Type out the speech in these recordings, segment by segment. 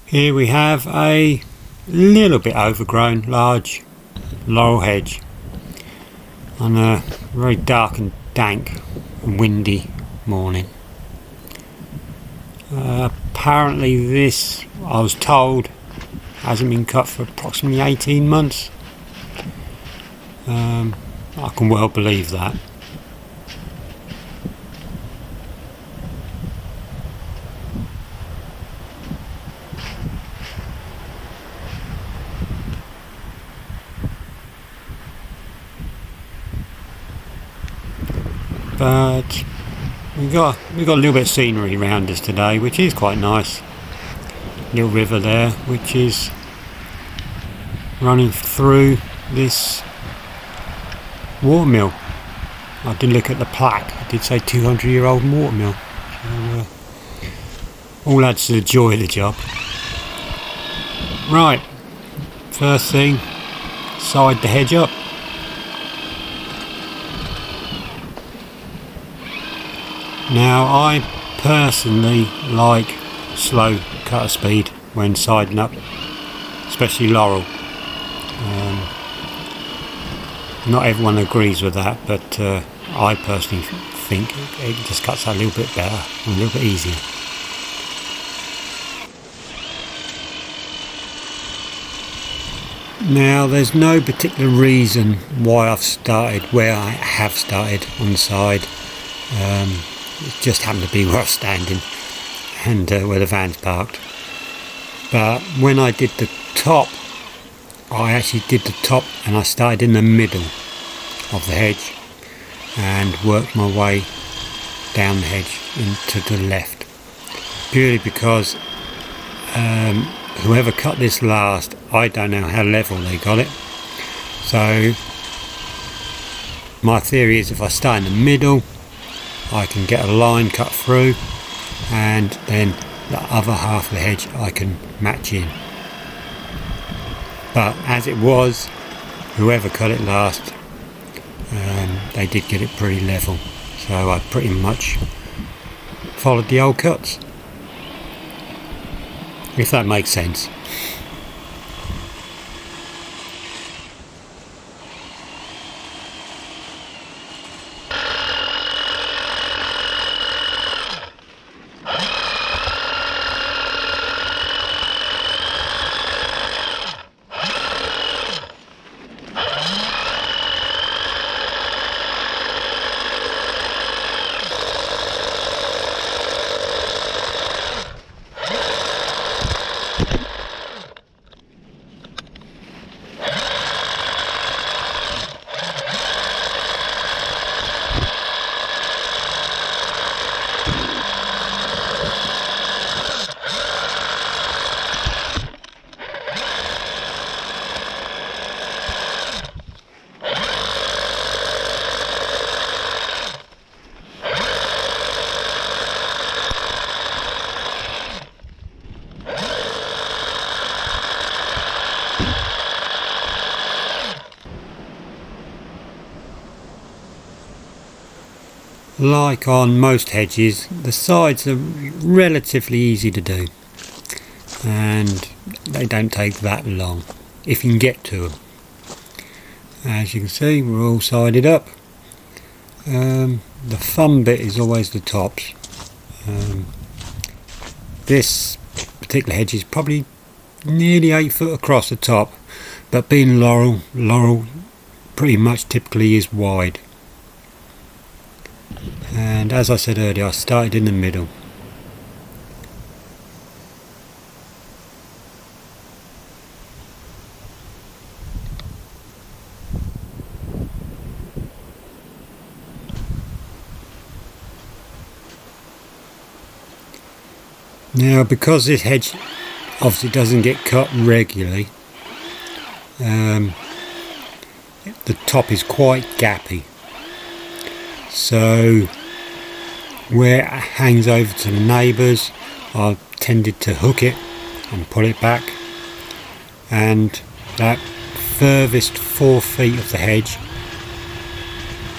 Here we have a little bit overgrown large laurel hedge on a very dark and dank and windy morning. Apparently this, I was told, hasn't been cut for approximately 18 months. I can well believe that. But we got a little bit of scenery around us today, which is quite nice. Little river there, which is running through this watermill. I did look at the plaque. It did say 200-year-old watermill. So, all adds to the joy of the job. Right, first thing, side the hedge up. Now I personally like slow cutter speed when siding up, especially laurel. Not everyone agrees with that, but I personally think it just cuts out a little bit better and a little bit easier. Now there's no particular reason why I've started where I have started on the side. It just happened to be where I was standing and where the van's parked. But when I did the top, I actually did the top and I started in the middle of the hedge and worked my way down the hedge into the left. Purely because whoever cut this last, I don't know how level they got it. So my theory is if I start in the middle, I can get a line cut through, and then the other half of the hedge I can match in. But as it was, whoever cut it last, they did get it pretty level, so I pretty much followed the old cuts, if that makes sense. Like on most hedges, the sides are relatively easy to do, and they don't take that long if you can get to them. As you can see, we're all sided up. The fun bit is always the tops. This particular hedge is probably nearly 8 foot across the top, but being laurel pretty much typically is wide. And as I said earlier, I started in the middle. Now, because this hedge obviously doesn't get cut regularly, the top is quite gappy. So where it hangs over to the neighbours, I've tended to hook it and pull it back, and that furthest 4 feet of the hedge,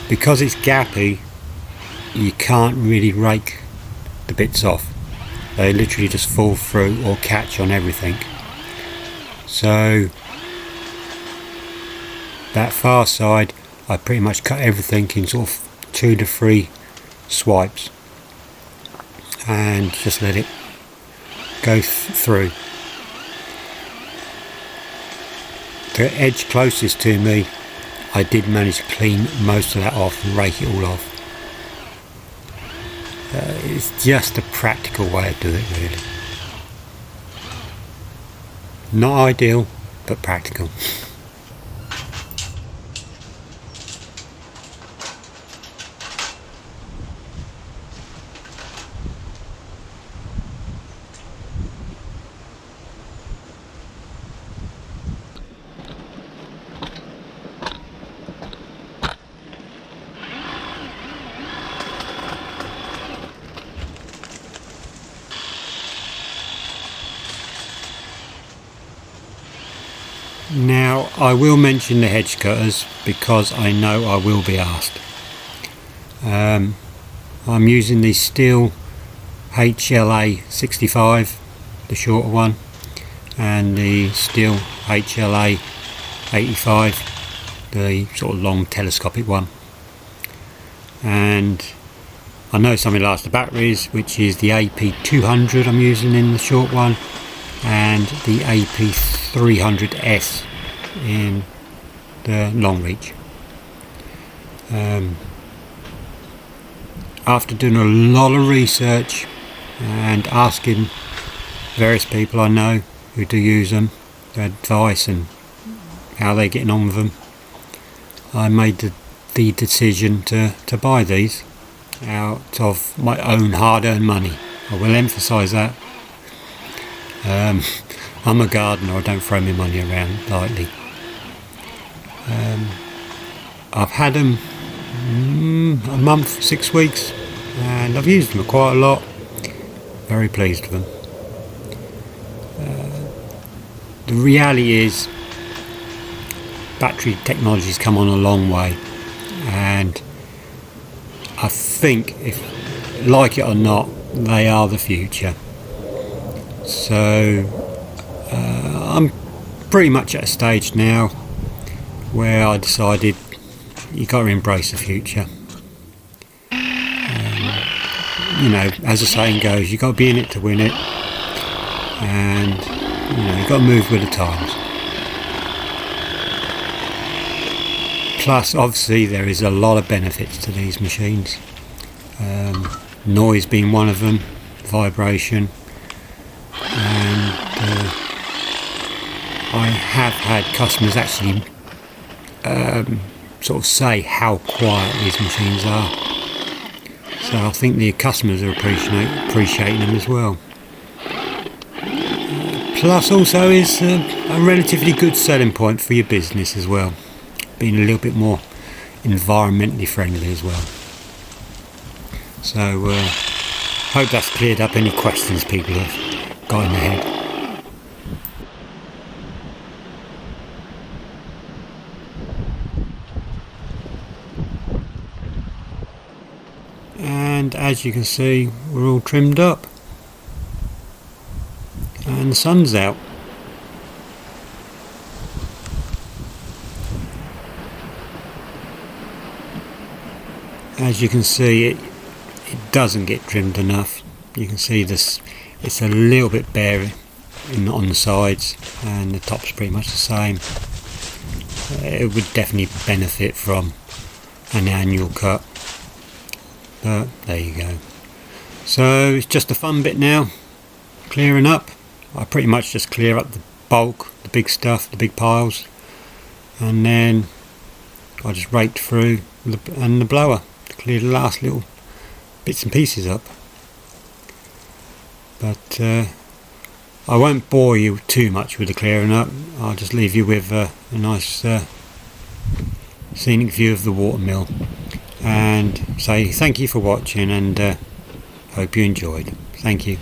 because it's gappy, you can't really rake the bits off. They literally just fall through or catch on everything. So that far side, I pretty much cut everything in sort of 2 to 3 swipes and just let it go through. The edge closest to me, I did manage to clean most of that off and rake it all off. It's just a practical way to do it, really. Not ideal, but practical. Now, I will mention the hedge cutters because I know I will be asked. I'm using the stihl HLA 65, the shorter one, and the stihl HLA 85, the sort of long telescopic one. And I know somebody asked the batteries, which is the AP200 I'm using in the short one, and the AP300S in the long reach. After doing a lot of research and asking various people I know who do use them, their advice and how they're getting on with them, I made the decision to buy these out of my own hard-earned money. I will emphasise that. I'm a gardener, I don't throw my money around lightly. I've had them a month, 6 weeks, and I've used them quite a lot. Very pleased with them. The reality is, battery technology's come on a long way, and I think, if like it or not, they are the future. So I'm pretty much at a stage now where I decided you got to embrace the future. You know, as the saying goes, you got to be in it to win it, and you know, you got to move with the times. Plus, obviously, there is a lot of benefits to these machines. Noise being one of them, vibration, and I have had customers actually sort of say how quiet these machines are. So I think the customers are appreciating them as well. Plus also is a relatively good selling point for your business as well, being a little bit more environmentally friendly as well. So hope that's cleared up any questions people have got in their head. And as you can see, we're all trimmed up and the sun's out. As you can see, it doesn't get trimmed enough. You can see this, it's a little bit bare on the sides, and the top's pretty much the same. It would definitely benefit from an annual cut, but there you go. So it's just a fun bit now, clearing up. I pretty much just clear up the bulk, the big stuff, the big piles, and then I just raked through the blower to clear the last little bits and pieces up. But I won't bore you too much with the clearing up. I'll just leave you with a nice scenic view of the watermill, and say thank you for watching, and hope you enjoyed. Thank you.